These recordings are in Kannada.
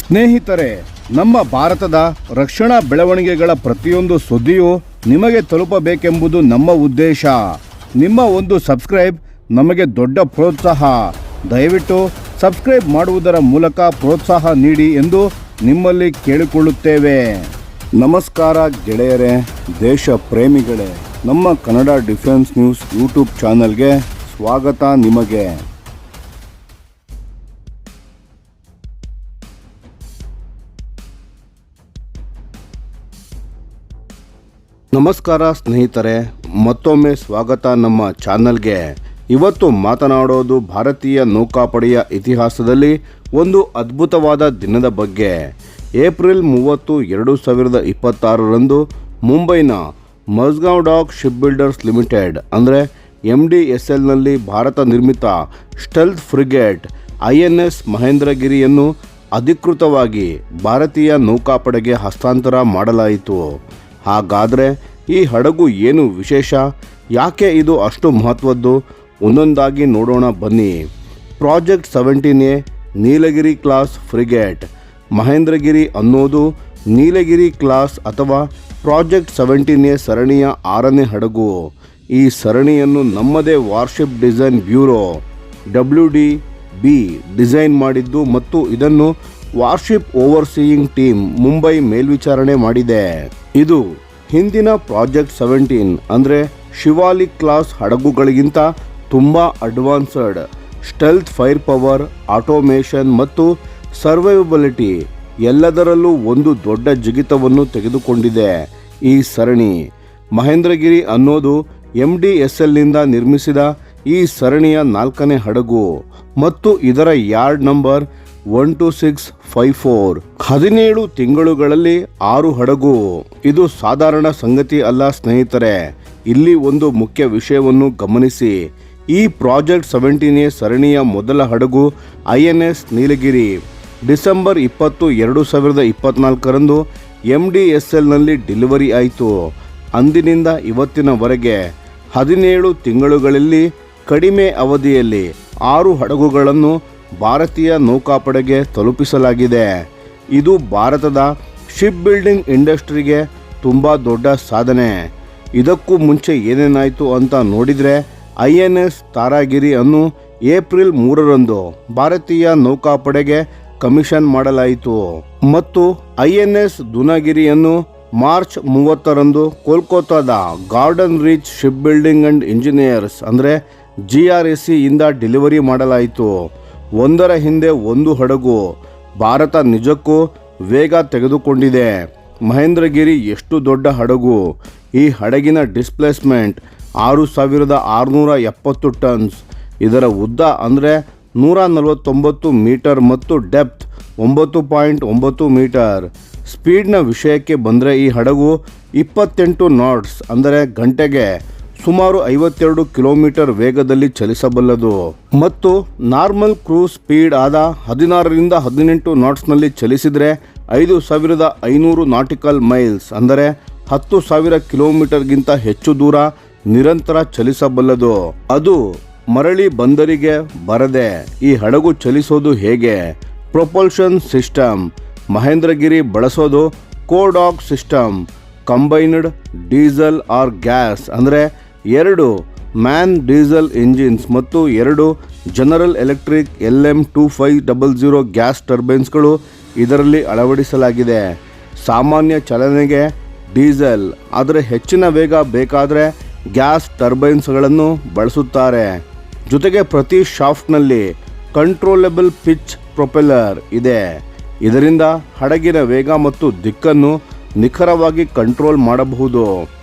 ಸ್ನೇಹಿತರೆ, ನಮ್ಮ ಭಾರತದ ರಕ್ಷಣಾ ಬೆಳವಣಿಗೆಗಳ ಪ್ರತಿಯೊಂದು ಸುದ್ದಿಯೂ ನಿಮಗೆ ತಲುಪಬೇಕೆಂಬುದು ನಮ್ಮ ಉದ್ದೇಶ. ನಿಮ್ಮ ಒಂದು ಸಬ್ಸ್ಕ್ರೈಬ್ ನಮಗೆ ದೊಡ್ಡ ಪ್ರೋತ್ಸಾಹ. ದಯವಿಟ್ಟು ಸಬ್ಸ್ಕ್ರೈಬ್ ಮಾಡುವುದರ ಮೂಲಕ ಪ್ರೋತ್ಸಾಹ ನೀಡಿ ಎಂದು ನಿಮ್ಮಲ್ಲಿ ಕೇಳಿಕೊಳ್ಳುತ್ತೇವೆ. ನಮಸ್ಕಾರ ಗೆಳೆಯರೇ, ದೇಶ ಪ್ರೇಮಿಗಳೇ, ನಮ್ಮ ಕನ್ನಡ ಡಿಫೆನ್ಸ್ ನ್ಯೂಸ್ ಯೂಟ್ಯೂಬ್ ಚಾನಲ್ಗೆ ಸ್ವಾಗತ ನಿಮಗೆ. ನಮಸ್ಕಾರ ಸ್ನೇಹಿತರೆ, ಮತ್ತೊಮ್ಮೆ ಸ್ವಾಗತ ನಮ್ಮ ಚಾನಲ್ಗೆ. ಇವತ್ತು ಮಾತನಾಡೋದು ಭಾರತೀಯ ನೌಕಾಪಡೆಯ ಇತಿಹಾಸದಲ್ಲಿ ಒಂದು ಅದ್ಭುತವಾದ ದಿನದ ಬಗ್ಗೆ. ಏಪ್ರಿಲ್ 30, 2026ರಂದು ಮುಂಬೈನ Mazagon dock ship builders limited ಅಂದರೆ MDSLನಲ್ಲಿ ಭಾರತ ನಿರ್ಮಿತ ಸ್ಟೆಲ್ತ್ ಫ್ರಿಗೇಟ್ INS ಮಹೇಂದ್ರಗಿರಿಯನ್ನು ಅಧಿಕೃತವಾಗಿ ಭಾರತೀಯ ನೌಕಾಪಡೆಗೆ ಹಸ್ತಾಂತರ ಮಾಡಲಾಯಿತು. ಹಾಗಾದರೆ ಈ ಹಡಗು ಏನು ವಿಶೇಷ, ಯಾಕೆ ಇದು ಅಷ್ಟು ಮಹತ್ವದ್ದು, ಒಂದೊಂದಾಗಿ ನೋಡೋಣ ಬನ್ನಿ. ಪ್ರಾಜೆಕ್ಟ್ 17A ನೀಲಗಿರಿ ಕ್ಲಾಸ್ ಫ್ರಿಗೇಟ್. ಮಹೇಂದ್ರಗಿರಿ ಅನ್ನೋದು ನೀಲಗಿರಿ ಕ್ಲಾಸ್ ಅಥವಾ ಪ್ರಾಜೆಕ್ಟ್ 17A ಸರಣಿಯ 6ನೇ ಹಡಗು. ಈ ಸರಣಿಯನ್ನು ನಮ್ಮದೇ warship design bureau WDB design ಮಾಡಿದ್ದು ಮತ್ತು ಇದನ್ನು ವಾರ್ಶಿಪ್ ಓವರ್ಸೀಯಿಂಗ್ ಟೀಮ್ ಮುಂಬೈ ಮೇಲ್ವಿಚಾರಣೆ ಮಾಡಿದೆ. ಇದು ಹಿಂದಿನ ಪ್ರಾಜೆಕ್ಟ್ 17 ಅಂದರೆ ಶಿವಾಲಿಕ್ ಕ್ಲಾಸ್ ಹಡಗುಗಳಿಗಿಂತ ತುಂಬ advanced. Stealth fire power, automation ಮತ್ತು ಸರ್ವೈವಬಿಲಿಟಿ ಎಲ್ಲದರಲ್ಲೂ ಒಂದು ದೊಡ್ಡ ಜಿಗಿತವನ್ನು ತೆಗೆದುಕೊಂಡಿದೆ ಈ ಸರಣಿ. ಮಹೇಂದ್ರಗಿರಿ ಅನ್ನೋದು MDSLನಿಂದ ನಿರ್ಮಿಸಿದ ಈ ಸರಣಿಯ 4ನೇ ಹಡಗು ಮತ್ತು ಇದರ ಯಾರ್ಡ್ ನಂಬರ್ 12654. 17 ತಿಂಗಳುಗಳಲ್ಲಿ 6 ಹಡಗು. ಇದು ಸಾಧಾರಣ ಸಂಗತಿ ಅಲ್ಲ ಸ್ನೇಹಿತರೆ. ಇಲ್ಲಿ ಒಂದು ಮುಖ್ಯ ವಿಷಯವನ್ನು ಗಮನಿಸಿ. ಈ ಪ್ರಾಜೆಕ್ಟ್ 17A ಸರಣಿಯ ಮೊದಲ ಹಡಗು INS ನೀಲಗಿರಿ ಡಿಸೆಂಬರ್ 20, 2024ರಂದು MDSLನಲ್ಲಿ ಡೆಲಿವರಿ ಆಯಿತು. ಅಂದಿನಿಂದ ಇವತ್ತಿನವರೆಗೆ 17 ತಿಂಗಳುಗಳಲ್ಲಿ ಕಡಿಮೆ ಅವಧಿಯಲ್ಲಿ 6 ಹಡಗುಗಳನ್ನು ಭಾರತೀಯ ನೌಕಾಪಡೆಗೆ ತಲುಪಿಸಲಾಗಿದೆ. ಇದು ಭಾರತದ ಶಿಪ್ ಬಿಲ್ಡಿಂಗ್ ಇಂಡಸ್ಟ್ರಿಗೆ ತುಂಬ ದೊಡ್ಡ ಸಾಧನೆ. ಇದಕ್ಕೂ ಮುಂಚೆ ಏನೇನಾಯಿತು ಅಂತ ನೋಡಿದರೆ, INS ತಾರಾಗಿರಿ ಅನ್ನು ಏಪ್ರಿಲ್ 3ರಂದು ಭಾರತೀಯ ನೌಕಾಪಡೆಗೆ ಕಮಿಷನ್ ಮಾಡಲಾಯಿತು ಮತ್ತು INS ದುನಾಗಿರಿಯನ್ನು ಮಾರ್ಚ್ 30ರಂದು ಕೋಲ್ಕತ್ತಾದ Garden Reach ship building and engineers ಅಂದರೆ GRSC ಇಂದ ಡೆಲಿವರಿ ಮಾಡಲಾಯಿತು. ಒಂದರ ಹಿಂದೆ ಒಂದು ಹಡಗು. ಭಾರತ ನಿಜಕ್ಕೂ ವೇಗ ತೆಗೆದುಕೊಂಡಿದೆ. ಮಹೇಂದ್ರಗಿರಿ ಎಷ್ಟು ದೊಡ್ಡ ಹಡಗು. ಈ ಹಡಗಿನ ಡಿಸ್ಪ್ಲೇಸ್ಮೆಂಟ್ 6670 ಟನ್ಸ್. ಇದರ ಉದ್ದ ಅಂದರೆ 149 ಮೀಟರ್ ಮತ್ತು ಡೆಪ್ತ್ 9.9 ಮೀಟರ್. ಸ್ಪೀಡ್ನ ವಿಷಯಕ್ಕೆ ಬಂದರೆ ಈ ಹಡಗು 28 ನಾಟ್ಸ್ ಅಂದರೆ ಗಂಟೆಗೆ ಸುಮಾರು 52 ಕಿಲೋಮೀಟರ್ ವೇಗದಲ್ಲಿ ಚಲಿಸಬಲ್ಲದು ಮತ್ತು ನಾರ್ಮಲ್ ಕ್ರೂಸ್ ಸ್ಪೀಡ್ ಆದ 16ರಿಂದ 18 ನಾಟ್ಸ್ನಲ್ಲಿ ಚಲಿಸಿದರೆ 5500 ನಾಟಿಕಲ್ ಮೈಲ್ಸ್ ಅಂದರೆ 10,000 ಕಿಲೋಮೀಟರ್ಗಿಂತ ಹೆಚ್ಚು ದೂರ ನಿರಂತರ ಚಲಿಸಬಲ್ಲದು. ಅದು ಮರಳಿ ಬಂದರಿಗೆ ಬರದೆ. ಈ ಹಡಗು ಚಲಿಸೋದು ಹೇಗೆ? Propulsion system. ಮಹೇಂದ್ರಗಿರಿ ಬಳಸೋದು ಕೋಡಾಕ್ system. Combined diesel or gas ಅಂದರೆ 2 ಮ್ಯಾನ್ ಡೀಸೆಲ್ ಇಂಜಿನ್ಸ್ ಮತ್ತು 2 ಜನರಲ್ ಎಲೆಕ್ಟ್ರಿಕ್ LM2500 ಗ್ಯಾಸ್ ಟರ್ಬೈನ್ಸ್ಗಳು ಇದರಲ್ಲಿ ಅಳವಡಿಸಲಾಗಿದೆ. ಸಾಮಾನ್ಯ ಚಲನೆಗೆ ಡೀಸೆಲ್, ಆದರೆ ಹೆಚ್ಚಿನ ವೇಗ ಬೇಕಾದರೆ ಗ್ಯಾಸ್ ಟರ್ಬೈನ್ಸ್ಗಳನ್ನು ಬಳಸುತ್ತಾರೆ. ಜೊತೆಗೆ ಪ್ರತಿ ಶಾಫ್ಟ್ನಲ್ಲಿ ಕಂಟ್ರೋಲೆಬಲ್ ಪಿಚ್ ಪ್ರೊಪೆಲ್ಲರ್ ಇದೆ. ಇದರಿಂದ ಹಡಗಿನ ವೇಗ ಮತ್ತು ದಿಕ್ಕನ್ನು ನಿಖರವಾಗಿ ಕಂಟ್ರೋಲ್ ಮಾಡಬಹುದು.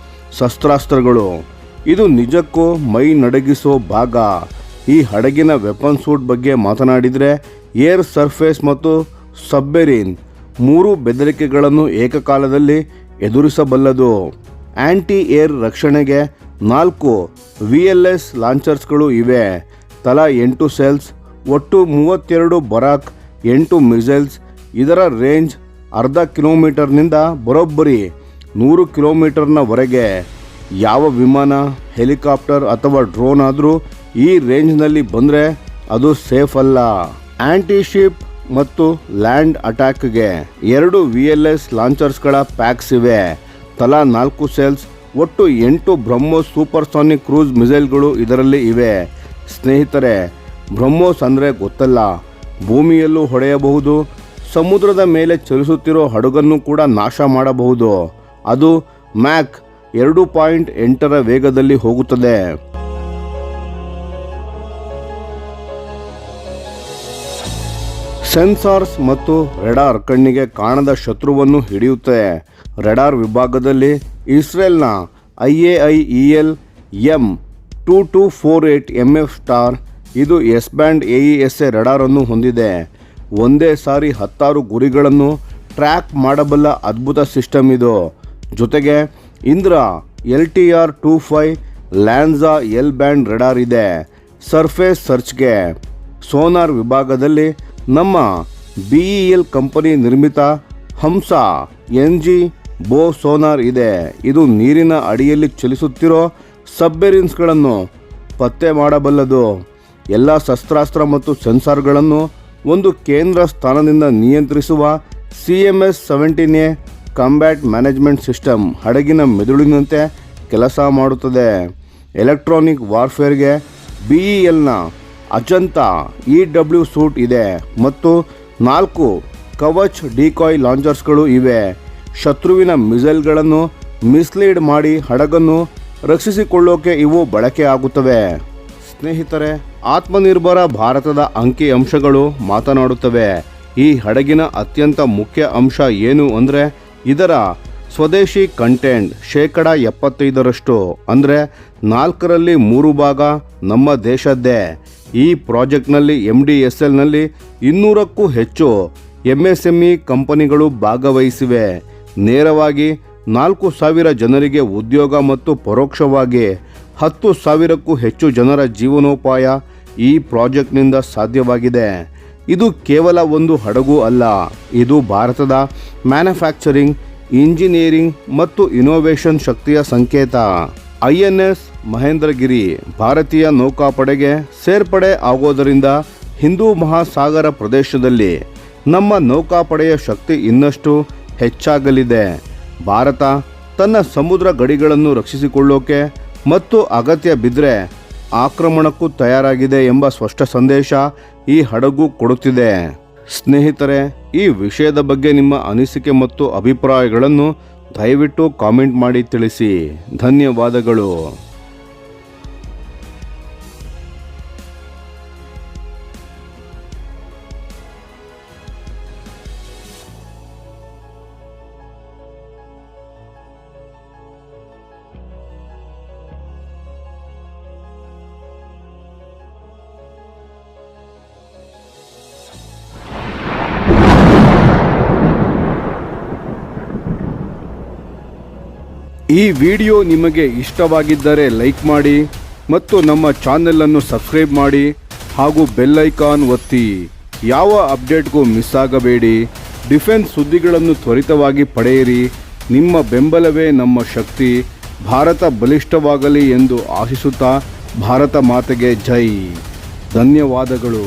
ಶಸ್ತ್ರಾಸ್ತ್ರಗಳು. ಇದು ನಿಜಕ್ಕೂ ಮೈ ನಡಗಿಸೋ ಭಾಗ. ಈ ಹಡಗಿನ ವೆಪನ್ ಸೂಟ್ ಬಗ್ಗೆ ಮಾತನಾಡಿದರೆ, ಏರ್ ಸರ್ಫೇಸ್ ಮತ್ತು ಸಬ್ಮೆರೀನ್ 3 ಬೆದರಿಕೆಗಳನ್ನು ಏಕಕಾಲದಲ್ಲಿ ಎದುರಿಸಬಲ್ಲದು. ಆಂಟಿ ಏರ್ ರಕ್ಷಣೆಗೆ 4 VLS ಲಾಂಚರ್ಸ್ಗಳು ಇವೆ. ತಲಾ 8 ಸೆಲ್ಸ್, ಒಟ್ಟು 32 ಬರಾಕ್ 8 ಮಿಸೈಲ್ಸ್. ಇದರ ರೇಂಜ್ ಅರ್ಧ ಕಿಲೋಮೀಟರ್ನಿಂದ ಬರೋಬ್ಬರಿ 100 ಕಿಲೋಮೀಟರ್ನವರೆಗೆ. ಯಾವ ವಿಮಾನ, ಹೆಲಿಕಾಪ್ಟರ್ ಅಥವಾ ಡ್ರೋನ್ ಆದರೂ ಈ ರೇಂಜ್ನಲ್ಲಿ ಬಂದರೆ ಅದು ಸೇಫ್ ಅಲ್ಲ. ಆಂಟಿ ಶಿಪ್ ಮತ್ತು ಲ್ಯಾಂಡ್ ಅಟ್ಯಾಕ್ಗೆ 2 VLS ಲಾಂಚರ್ಸ್ಗಳ ಪ್ಯಾಕ್ಸ್ ಇವೆ. ತಲಾ 4 ಸೆಲ್ಸ್, ಒಟ್ಟು 8 ಬ್ರಹ್ಮೋಸ್ ಸೂಪರ್ಸಾನಿಕ್ ಕ್ರೂಸ್ ಮಿಸೈಲ್ಗಳು ಇದರಲ್ಲಿ ಇವೆ. ಸ್ನೇಹಿತರೆ, ಬ್ರಹ್ಮೋಸ್ ಅಂದರೆ ಗೊತ್ತಲ್ಲ, ಭೂಮಿಯಲ್ಲೂ ಹೊಡೆಯಬಹುದು, ಸಮುದ್ರದ ಮೇಲೆ ಚಲಿಸುತ್ತಿರೋ ಹಡಗನ್ನು ಕೂಡ ನಾಶ ಮಾಡಬಹುದು. ಅದು ಮ್ಯಾಕ್ 2.8ರ ವೇಗದಲ್ಲಿ ಹೋಗುತ್ತದೆ. ಸೆನ್ಸಾರ್ಸ್ ಮತ್ತು ರೆಡಾರ್ ಕಣ್ಣಿಗೆ ಕಾಣದ ಶತ್ರುವನ್ನು ಹಿಡಿಯುತ್ತೆ. ರೆಡಾರ್ ವಿಭಾಗದಲ್ಲಿ ಇಸ್ರೇಲ್ನ IAIEL M2248 MF ಸ್ಟಾರ್, ಇದು S ಬ್ಯಾಂಡ್ AESA ರೆಡಾರ್ ಅನ್ನು ಹೊಂದಿದೆ. ಒಂದೇ ಸಾರಿ 16 ಗುರಿಗಳನ್ನು ಟ್ರ್ಯಾಕ್ ಮಾಡಬಲ್ಲ ಅದ್ಭುತ ಸಿಸ್ಟಮ್ ಇದು. ಜೊತೆಗೆ Indra LTR-25 ಲ್ಯಾನ್ಸಾ L band radar ಇದೆ. ಸರ್ಫೇಸ್ ಸರ್ಚ್ಗೆ ಸೋನಾರ್ ವಿಭಾಗದಲ್ಲಿ ನಮ್ಮ BEL ಕಂಪನಿ ನಿರ್ಮಿತ ಹಂಸ NG ಬೋ ಸೋನಾರ್ ಇದೆ. ಇದು ನೀರಿನ ಅಡಿಯಲ್ಲಿ ಚಲಿಸುತ್ತಿರೋ ಸಬ್ಮೆರಿನ್ಸ್ಗಳನ್ನು ಪತ್ತೆ ಮಾಡಬಲ್ಲದು. ಎಲ್ಲ ಶಸ್ತ್ರಾಸ್ತ್ರ ಮತ್ತು ಸೆನ್ಸಾರ್ಗಳನ್ನು ಒಂದು ಕೇಂದ್ರ ಸ್ಥಾನದಿಂದ ನಿಯಂತ್ರಿಸುವ CMS-17A ಕಾಂಬ್ಯಾಟ್ ಮ್ಯಾನೇಜ್ಮೆಂಟ್ ಸಿಸ್ಟಮ್ ಹಡಗಿನ ಮೆದುಳಿನಂತೆ ಕೆಲಸ ಮಾಡುತ್ತದೆ. ಎಲೆಕ್ಟ್ರಾನಿಕ್ ವಾರ್ಫೇರ್ಗೆ BELನ ಅಜಂತ EW ಸೂಟ್ ಇದೆ ಮತ್ತು 4 ಕವಚ್ ಡಿಕಾಯ್ ಲಾಂಚರ್ಸ್ಗಳು ಇವೆ. ಶತ್ರುವಿನ ಮಿಸೈಲ್ಗಳನ್ನು ಮಿಸ್ಲೀಡ್ ಮಾಡಿ ಹಡಗನ್ನು ರಕ್ಷಿಸಿಕೊಳ್ಳೋಕೆ ಇವು ಬಳಕೆ ಆಗುತ್ತವೆ. ಸ್ನೇಹಿತರೆ, ಆತ್ಮನಿರ್ಭರ ಭಾರತದ ಅಂಕಿ ಅಂಶಗಳು ಮಾತನಾಡುತ್ತವೆ. ಈ ಹಡಗಿನ ಅತ್ಯಂತ ಮುಖ್ಯ ಅಂಶ ಏನು ಅಂದರೆ ಇದರ ಸ್ವದೇಶಿ ಕಂಟೆಂಟ್ 75%, ಅಂದರೆ 4ರಲ್ಲಿ 3 ಭಾಗ ನಮ್ಮ ದೇಶದ್ದೇ. ಈ ಪ್ರಾಜೆಕ್ಟ್ನಲ್ಲಿ MDSLನಲ್ಲಿ 200ಕ್ಕೂ ಹೆಚ್ಚು MSME ಕಂಪನಿಗಳು ಭಾಗವಹಿಸಿವೆ. ನೇರವಾಗಿ 4,000 ಜನರಿಗೆ ಉದ್ಯೋಗ ಮತ್ತು ಪರೋಕ್ಷವಾಗಿ 10,000ಕ್ಕೂ ಹೆಚ್ಚು ಜನರ ಜೀವನೋಪಾಯ ಈ ಪ್ರಾಜೆಕ್ಟ್ನಿಂದ ಸಾಧ್ಯವಾಗಿದೆ. ಇದು ಕೇವಲ ಒಂದು ಹಡಗು ಅಲ್ಲ, ಇದು ಭಾರತದ ಮ್ಯಾನುಫ್ಯಾಕ್ಚರಿಂಗ್, ಇಂಜಿನಿಯರಿಂಗ್ ಮತ್ತು ಇನೋವೇಷನ್ ಶಕ್ತಿಯ ಸಂಕೇತ. INS ಮಹೇಂದ್ರಗಿರಿ ಭಾರತೀಯ ನೌಕಾಪಡೆಗೆ ಸೇರ್ಪಡೆ ಆಗೋದರಿಂದ ಹಿಂದೂ ಮಹಾಸಾಗರ ಪ್ರದೇಶದಲ್ಲಿ ನಮ್ಮ ನೌಕಾಪಡೆಯ ಶಕ್ತಿ ಇನ್ನಷ್ಟು ಹೆಚ್ಚಾಗಲಿದೆ. ಭಾರತ ತನ್ನ ಸಮುದ್ರ ಗಡಿಗಳನ್ನು ರಕ್ಷಿಸಿಕೊಳ್ಳೋಕೆ ಮತ್ತು ಅಗತ್ಯ ಬಿದ್ದರೆ ಆಕ್ರಮಣಕ್ಕೂ ತಯಾರಾಗಿದೆ ಎಂಬ ಸ್ಪಷ್ಟ ಸಂದೇಶ ಈ ಹಡಗು ಕೊಡುತ್ತಿದೆ. ಸ್ನೇಹಿತರೆ, ಈ ವಿಷಯದ ಬಗ್ಗೆ ನಿಮ್ಮ ಅನಿಸಿಕೆ ಮತ್ತು ಅಭಿಪ್ರಾಯಗಳನ್ನು ದಯವಿಟ್ಟು ಕಾಮೆಂಟ್ ಮಾಡಿ ತಿಳಿಸಿ. ಧನ್ಯವಾದಗಳು. ಈ ವಿಡಿಯೋ ನಿಮಗೆ ಇಷ್ಟವಾಗಿದ್ದರೆ ಲೈಕ್ ಮಾಡಿ ಮತ್ತು ನಮ್ಮ ಚಾನೆಲನ್ನು ಸಬ್ಸ್ಕ್ರೈಬ್ ಮಾಡಿ ಹಾಗೂ ಬೆಲ್ ಐಕಾನ್ ಒತ್ತಿ. ಯಾವ ಅಪ್ಡೇಟ್ಗೂ ಮಿಸ್ ಆಗಬೇಡಿ. ಡಿಫೆನ್ಸ್ ಸುದ್ದಿಗಳನ್ನು ತ್ವರಿತವಾಗಿ ಪಡೆಯಿರಿ. ನಿಮ್ಮ ಬೆಂಬಲವೇ ನಮ್ಮ ಶಕ್ತಿ. ಭಾರತ ಬಲಿಷ್ಠವಾಗಲಿ ಎಂದು ಆಶಿಸುತ್ತಾ ಭಾರತ ಮಾತೆಗೆ ಜೈ. ಧನ್ಯವಾದಗಳು.